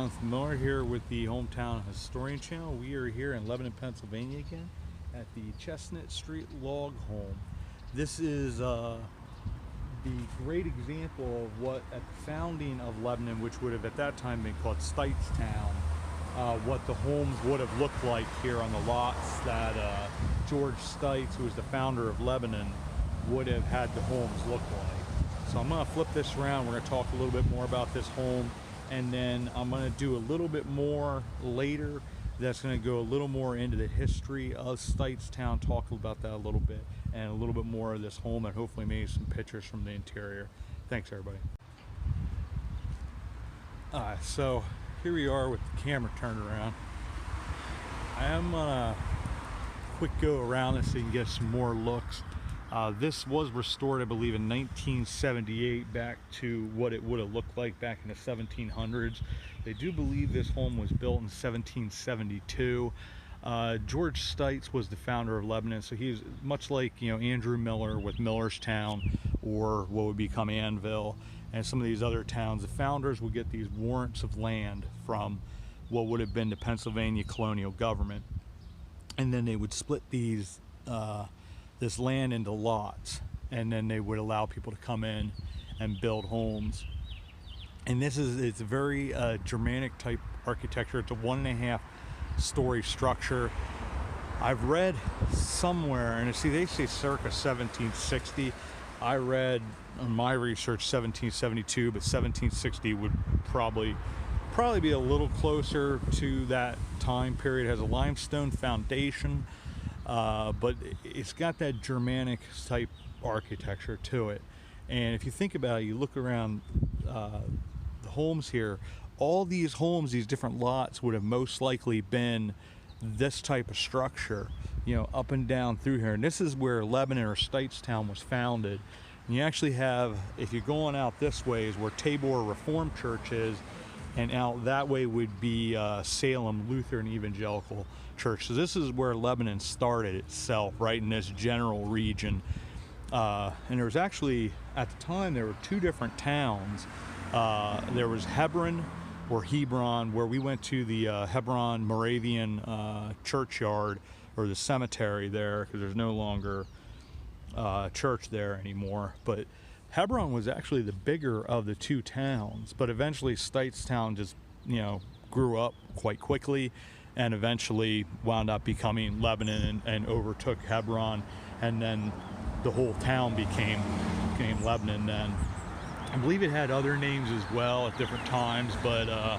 Jonathan Miller here with the Hometown Historian channel. We are here in Lebanon, Pennsylvania again at the Chestnut Street Log Home. This is the great example of what at the founding of Lebanon, which would have at that time been called Stites-town, what the homes would have looked like here on the lots that George Stites, who was the founder of Lebanon, would have had the homes look like. So I'm going to flip this around. We're going to talk a little bit more about this home, and then I'm going to do a little bit more later that's going to go a little more into the history of Stites-town, talk about that a little bit, and a little bit more of this home, and hopefully maybe some pictures from the interior. Thanks, everybody. So here we are with the camera turned around. I am going to quick go around this so you can get some more looks. This was restored, I believe, in 1978 back to what it would have looked like back in the 1700s. They do believe this home was built in 1772. George Stites was the founder of Lebanon, so he's much like, you know, Andrew Miller with Millerstown, or what would become Annville, and some of these other towns. The founders would get these warrants of land from what would have been the Pennsylvania colonial government, and then they would split these this land into lots, and then they would allow people to come in and build homes. And it's a very Germanic type architecture. It's a 1.5 story structure. I've read somewhere, and see, they say circa 1760. I read in my research 1772, but 1760 would probably be a little closer to that time period. It has a limestone foundation, but it's got that Germanic type architecture to it. And if you think about it, you look around the homes here, all these homes, these different lots would have most likely been this type of structure, you know, up and down through here. And this is where Lebanon or Stites-town was founded. And you actually have, if you're going out this way, is where Tabor Reformed Church is, and out that way would be Salem Lutheran Evangelical Church. So this is where Lebanon started itself, right in this general region. And there was actually, at the time, there were two different towns. There was Hebron, or Hebron, where we went to the Hebron Moravian churchyard, or the cemetery there, because there's no longer church there anymore. But Hebron was actually the bigger of the two towns, but eventually Stites-town just, you know, grew up quite quickly, and eventually wound up becoming Lebanon and overtook Hebron, and then the whole town became Lebanon then. I believe it had other names as well at different times, but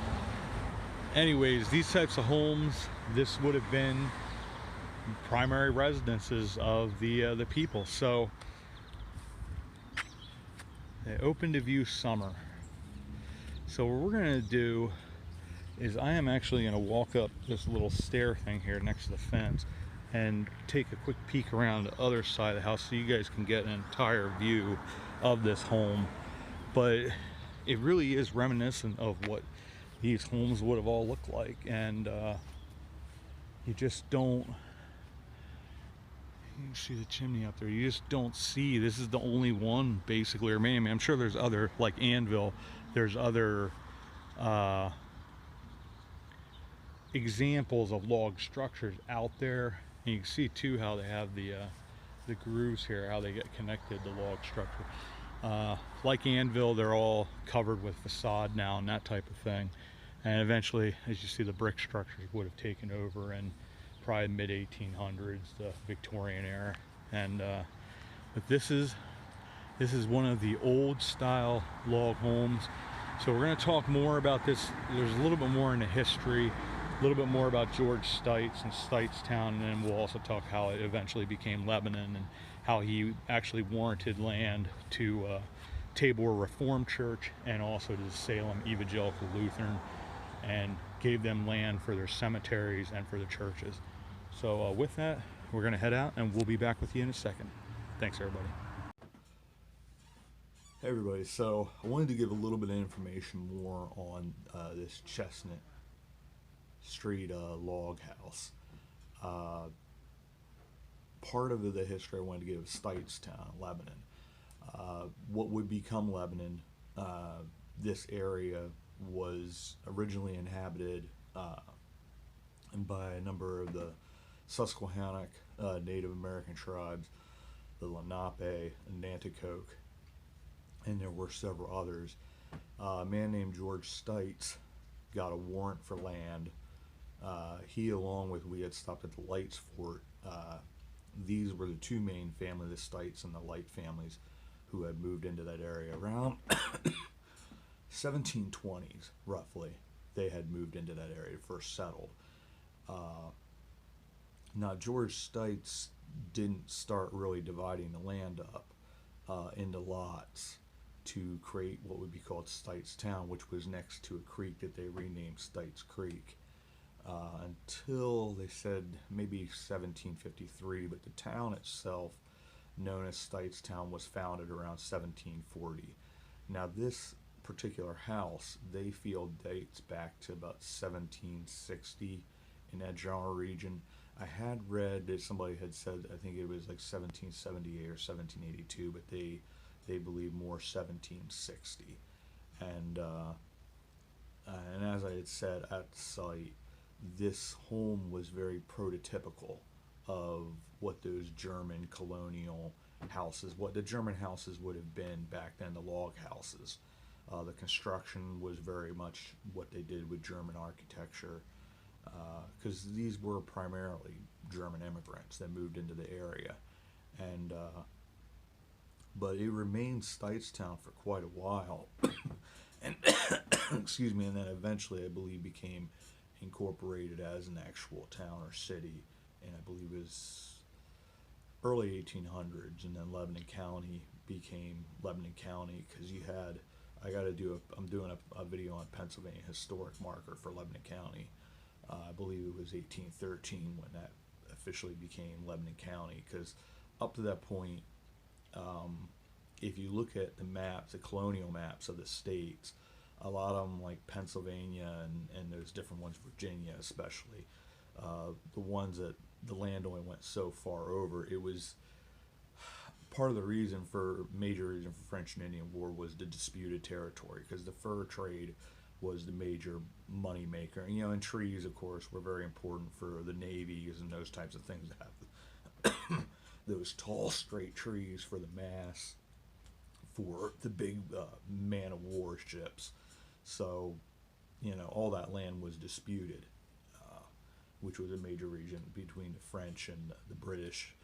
anyways, these types of homes, this would have been primary residences of the people. So they open to view summer. So what we're going to do is I am actually going to walk up this little stair thing here next to the fence and take a quick peek around the other side of the house so you guys can get an entire view of this home. But it really is reminiscent of what these homes would have all looked like, and you just don't, you can see the chimney up there, you just don't see, this is the only one basically remaining. I mean, I'm sure there's other, like Annville, there's other examples of log structures out there, and you can see too how they have the grooves here, how they get connected to log structure. Like Annville, they're all covered with facade now and that type of thing. And eventually, as you see, the brick structures would have taken over in probably mid-1800s, the Victorian era. And but this is one of the old style log homes. So we're going to talk more about this. There's a little bit more in the history, a little bit more about George Stites and Stites-town, and then we'll also talk how it eventually became Lebanon, and how he actually warranted land to Tabor Reformed Church and also to the Salem Evangelical Lutheran, and gave them land for their cemeteries and for the churches. So with that, we're going to head out, and we'll be back with you in a second. Thanks, everybody. Hey, everybody. So I wanted to give a little bit of information more on this Chestnut Street Log House. Part of the history I wanted to give is Stites-town, Lebanon. What would become Lebanon, this area was originally inhabited by a number of the Susquehannock Native American tribes, the Lenape and Nanticoke, and there were several others. A man named George Stites got a warrant for land. He, along with, we had stopped at the Lights Fort. These were the two main families, the Stites and the Light families, who had moved into that area around 1720s, roughly. They had moved into that area, first settled. Now, George Stites didn't start really dividing the land up into lots to create what would be called Stites Town, which was next to a creek that they renamed Stites Creek, until they said maybe 1753, but the town itself, known as Stites Town, was founded around 1740. Now, this particular house, they feel, dates back to about 1760 in that general region. I had read that somebody had said, I think it was like 1778 or 1782, but they believe more 1760. And as I had said at the site, this home was very prototypical of what those German colonial houses, what the German houses would have been back then, the log houses. The construction was very much what they did with German architecture, because these were primarily German immigrants that moved into the area. And but it remained Stites-town for quite a while, and excuse me, and then eventually, I believe, became incorporated as an actual town or city, and I believe it was early 1800s, and then Lebanon County became Lebanon County, because you had, I'm doing a video on Pennsylvania historic marker for Lebanon County. I believe it was 1813 when that officially became Lebanon County, because up to that point, if you look at the maps, the colonial maps of the states, a lot of them, like Pennsylvania and there's different ones, Virginia especially, the ones that the land only went so far over, it was part of the major reason for French and Indian War was the disputed territory, because the fur trade was the major money maker. And trees, of course, were very important for the navies and those types of things to have those tall, straight trees for the masts, for the big man-of-war ships. So, all that land was disputed, which was a major region between the French and the British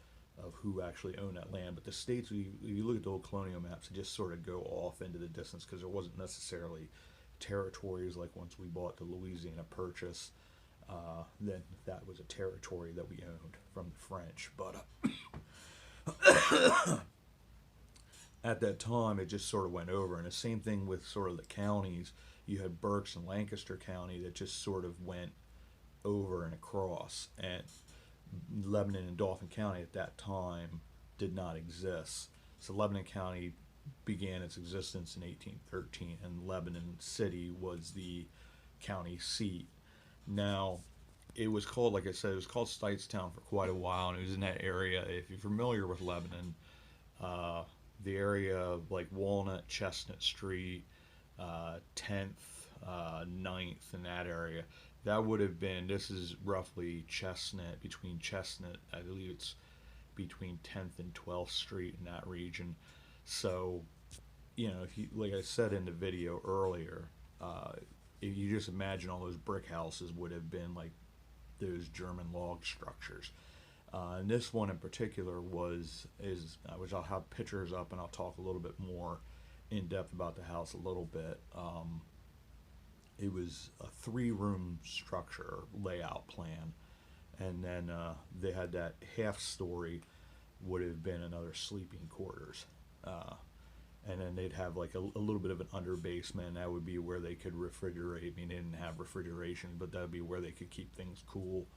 of who actually owned that land. But the states, if you look at the old colonial maps, they just sort of go off into the distance, because there wasn't necessarily territories like once we bought the Louisiana Purchase. Then that was a territory that we owned from the French. But at that time, it just sort of went over. And the same thing with sort of the counties. You had Berks and Lancaster County that just sort of went over and across. And Lebanon and Dauphin County at that time did not exist. So Lebanon County began its existence in 1813, and Lebanon City was the county seat. Now, it was called, like I said, it was called Stites-town for quite a while, and it was in that area. If you're familiar with Lebanon, the area of like Walnut, Chestnut Street, 10th, 9th, in that area, that would have been, this is roughly between Chestnut, I believe it's between 10th and 12th Street in that region. So, if you, like I said in the video earlier, if you just imagine all those brick houses would have been like those German log structures. And this one in particular which I'll have pictures up, and I'll talk a little bit more in depth about the house a little bit. It was a 3-room structure layout plan, and then they had that half story would have been another sleeping quarters, and then they'd have like a little bit of an under basement. That would be where they could refrigerate. I mean, they didn't have refrigeration, but that would be where they could keep things cool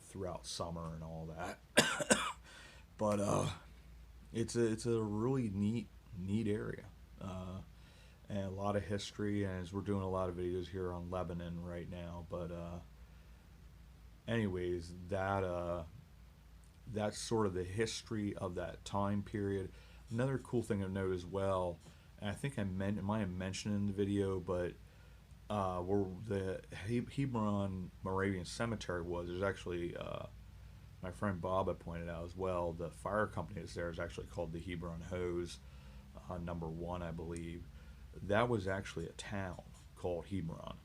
throughout summer and all that. But it's a really neat area, and a lot of history. And as we're doing a lot of videos here on Lebanon right now, but anyways, that's sort of the history of that time period. Another cool thing to note as well, and I think I might have mentioned in the video, but where the Hebron Moravian Cemetery was, there's actually, my friend Bob had pointed out as well, the fire company that's there is actually called the Hebron Hose, number 1, I believe. That was actually a town called Hebron.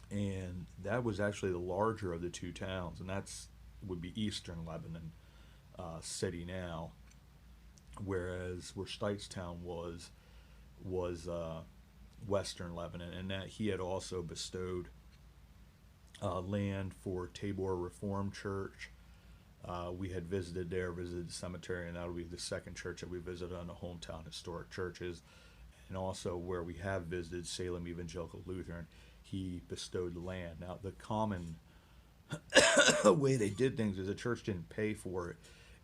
And that was actually the larger of the two towns, and that's would be eastern Lebanon city now, whereas where Steightstown was western Lebanon, and that he had also bestowed land for Tabor Reformed Church. We had visited the cemetery, and that would be the second church that we visited on the Hometown Historic Churches, and also where we have visited Salem Evangelical Lutheran. He bestowed the land. Now, the common way they did things is the church didn't pay for it.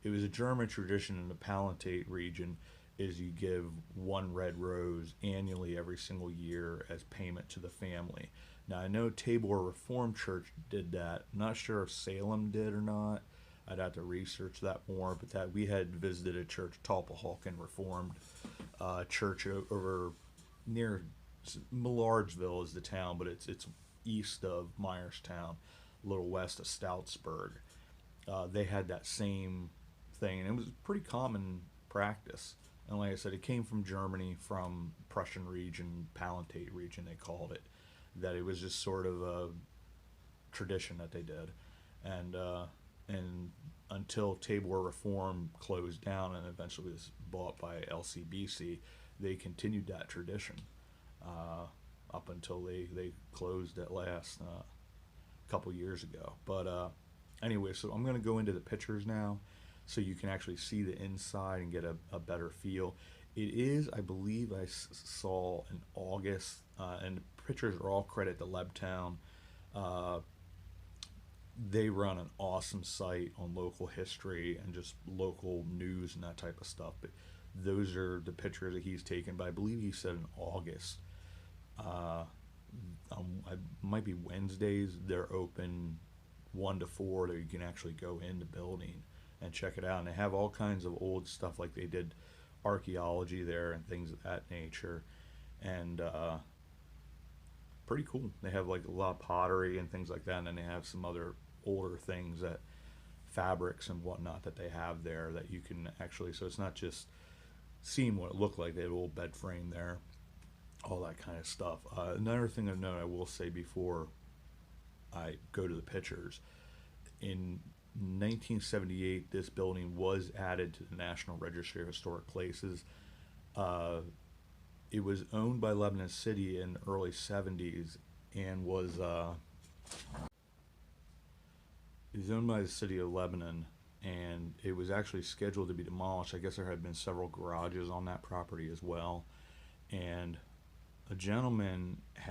It was a German tradition in the Palatinate region is you give one red rose annually every single year as payment to the family. Now, I know Tabor Reformed Church did that. I'm not sure if Salem did or not. I'd have to research that more, but that we had visited a church, Talpahawken Reformed Church over near Millardsville is the town, but it's east of Myerstown, a little west of Stoutsburg. They had that same thing, and it was a pretty common practice. And like I said, it came from Germany, from Prussian region, Palatinate region, they called it. That it was just sort of a tradition that they did, and until Tabor Reform closed down and eventually was bought by LCBC, they continued that tradition up until they closed at last a couple years ago. But anyway, so I'm going to go into the pictures now so you can actually see the inside and get a better feel. It is, I believe I saw in August, and the pictures are all credit to Lebtown. They run an awesome site on local history and just local news and that type of stuff. But those are the pictures that he's taken. But I believe he said in August. It might be Wednesdays. They're open 1 to 4, that you can actually go in the building and check it out. And they have all kinds of old stuff, like they did archaeology there and things of that nature. And pretty cool. They have like a lot of pottery and things like that, and then they have some other older things, that fabrics and whatnot that they have there that you can actually, so it's not just seeing what it looked like. They have a little bed frame there, all that kind of stuff. Another thing of note I will say before I go to the pictures, in 1978 this building was added to the National Registry of Historic Places. It was owned by Lebanon City in the early 70s and was owned by the city of Lebanon, and it was actually scheduled to be demolished. I guess there had been several garages on that property as well, and a gentleman he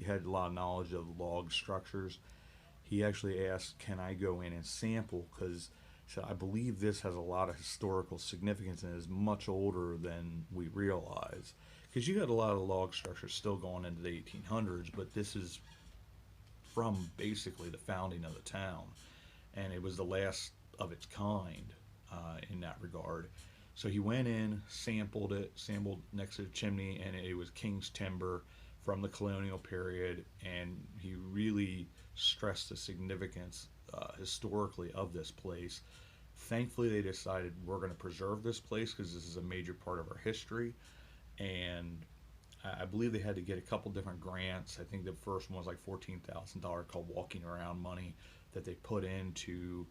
had a lot of knowledge of log structures. He actually asked, can I go in and sample, because I believe this has a lot of historical significance and is much older than we realize, because you had a lot of log structures still going into the 1800s, but this is from basically the founding of the town, and it was the last of its kind in that regard. So he went in, sampled next to the chimney, and it was King's timber from the colonial period, and he really stressed the significance historically of this place. Thankfully, they decided we're going to preserve this place because this is a major part of our history, and I believe they had to get a couple different grants. I think the first one was like $14,000 called Walking Around money that they put into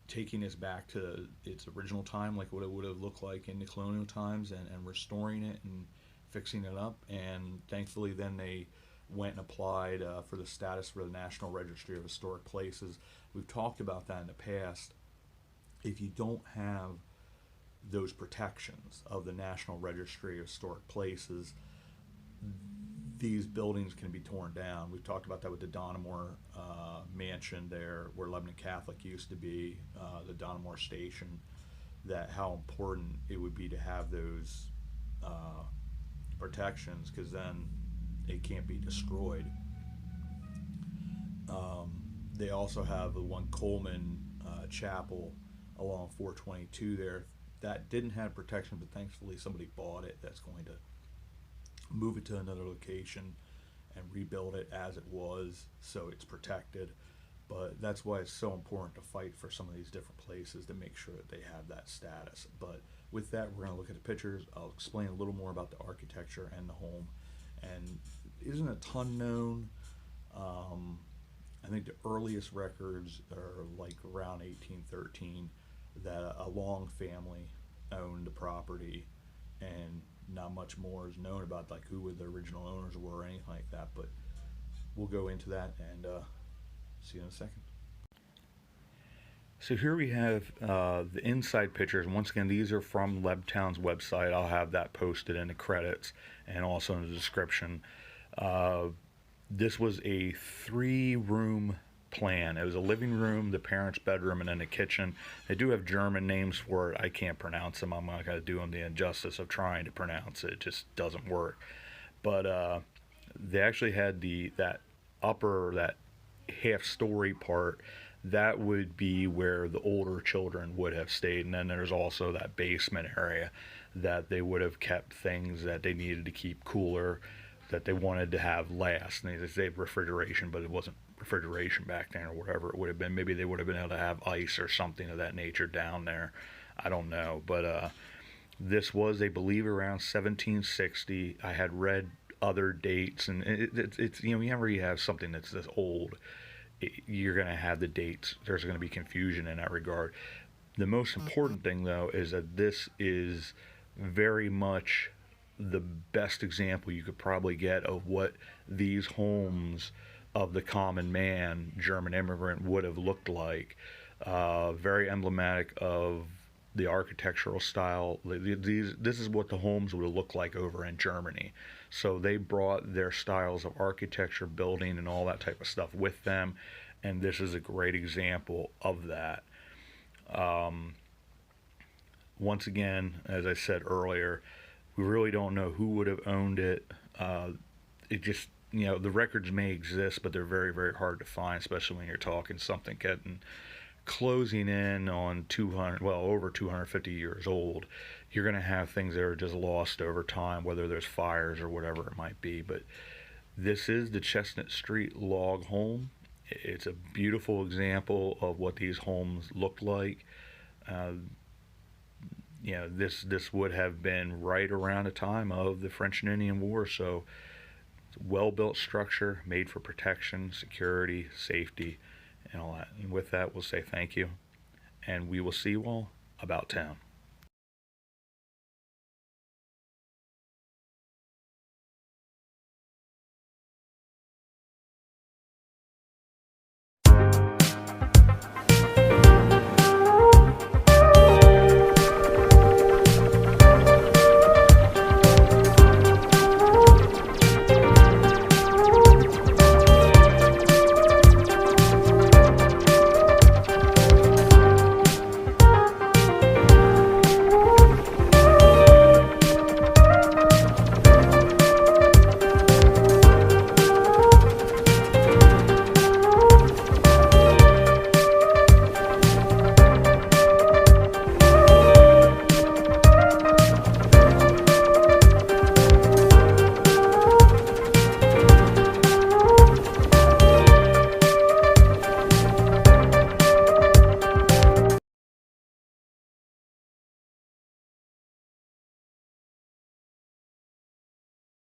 taking this back to its original time, like what it would have looked like in the colonial times, and restoring it and fixing it up. And thankfully then they went and applied for the status for the National Registry of Historic Places. We've talked about that in the past. If you don't have those protections of the National Registry of Historic Places, these buildings can be torn down. We've talked about that with the Donamore mansion there, where Lebanon Catholic used to be, the Donamore station, that how important it would be to have those protections, because then it can't be destroyed. They also have the one Coleman chapel along 422 there that didn't have protection, but thankfully somebody bought it that's going to move it to another location, and rebuild it as it was so it's protected. But that's why it's so important to fight for some of these different places to make sure that they have that status. But with that, we're going to look at the pictures. I'll explain a little more about the architecture and the home. And isn't a ton known. I think the earliest records are like around 1813 that a Long family owned the property, and not much more is known about like who the original owners were or anything like that. But we'll go into that and see you in a second. So here we have the inside pictures. Once again, these are from Lebtown's website. I'll have that posted in the credits and also in the description. This was a 3-room plan. It was a living room, the parents' bedroom, and then a kitchen. They do have German names for it. I can't pronounce them. I'm not going to do them the injustice of trying to pronounce it. It just doesn't work. But they actually had that half-story part. That would be where the older children would have stayed. And then there's also that basement area that they would have kept things that they needed to keep cooler, that they wanted to have last. And they say refrigeration, but it wasn't refrigeration back then, or whatever it would have been. Maybe they would have been able to have ice or something of that nature down there. I don't know. But this was, I believe, around 1760. I had read other dates, and it's whenever you have something that's this old, you're going to have the dates. There's going to be confusion in that regard. The most important thing, though, is that this is very much the best example you could probably get of what these homes of the common man, German immigrant, would have looked like. Very emblematic of the architectural style. This is what the homes would have looked like over in Germany. So they brought their styles of architecture, building, and all that type of stuff with them, and this is a great example of that. Once again, as I said earlier, we really don't know who would have owned it. It just, the records may exist, but they're very, very hard to find, especially when you're talking something getting closing in on over 250 years old. You're going to have things that are just lost over time, whether there's fires or whatever it might be. But this is the Chestnut Street Log Home. It's a beautiful example of what these homes looked like. This would have been right around the time of the French and Indian War, so it's a well-built structure made for protection, security, safety, and all that. And with that, we'll say thank you, and we will see you all about town.